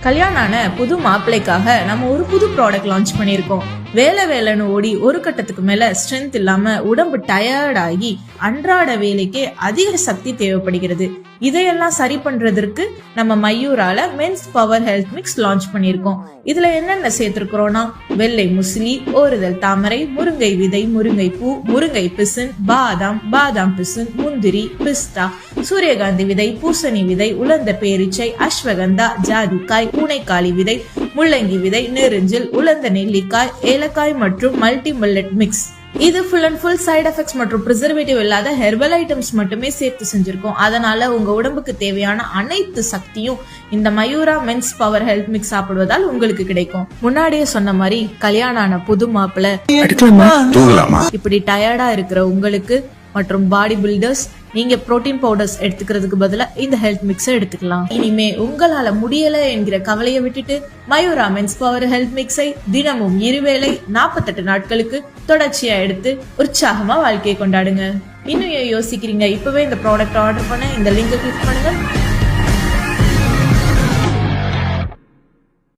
கல்யாணம் ஆன புது மாப்பிள்ளைக்காக நம்ம ஒரு புது ப்ராடக்ட் லான்ச் பண்ணியிருக்கோம். வேலைன்னு ஓடி ஒரு கட்டத்துக்கு மேல ஸ்ட்ரென்த் இல்லாம உடம்பு டயர்ட் ஆகி அன்றாட வேலைக்கே அதிக சக்தி தேவைப்படுகிறது. இதையெல்லாம் சரி பண்றதற்கு நம்ம மயூரால men's power health mix launch பண்ணியிருக்கோம். இதுல என்னென்ன சேர்த்திருக்கிறோம்னா வெள்ளை முசிலி, ஓறுதல் தாமரை, முருங்கை விதை, முருங்கை பூ, முருங்கை பிசின், பாதாம் பிசின், முந்திரி, பிஸ்தா, சூரியகாந்தி விதை, பூசணி விதை, உலர்ந்த பேரிச்சை, அஸ்வகந்தா, ஜாதிக்காய், பூனைக்காளி விதை, முள்ளங்கி விதை, நெருஞ்சில், உலர்ந்த நெல்லிக்காய், ஏலக்காய் மற்றும் மல்டி மில்லட் மிக்ஸ். இது full and full side effects மற்றும் ப்ரிசர்வேட்டிவ் இல்லாத ஹெர்பல் ஐட்டம்ஸ் மட்டுமே சேர்த்து செஞ்சிருக்கோம். அதனால உங்க உடம்புக்கு தேவையான அனைத்து சக்தியும் இந்த Mayura men's power health mix சாப்பிடுவதால் உங்களுக்கு கிடைக்கும். முன்னாடியே சொன்ன மாதிரி கல்யாணம் ஆன புது மாப்பிள்ளை இப்படி டயர்டா இருக்கிற உங்களுக்கு மற்றும் பாடி பில்டர்ஸ், நீங்க புரோட்டீன் பவுடர்ஸ் எடுத்துக்கிறதுக்கு பதிலா இந்த ஹெல்த் மிக்ஸை எடுத்துக்கலாம். இனிமே உங்களால முடியல என்கிற கவலையை விட்டுட்டு மயூரா மென்ஸ் பவர் ஹெல்த் மிக்ஸை தினமும் 2 வேளை 48 நாட்களுக்கு தொடர்ச்சியா எடுத்து உற்சாகமா வாழ்க்கையை கொண்டாடுங்க. இன்னும் யோசிக்கிறீங்க? இப்பவே இந்த ப்ராடக்ட் ஆர்டர் பண்ண இந்த லிங்கை கிளிக் பண்ணுங்க.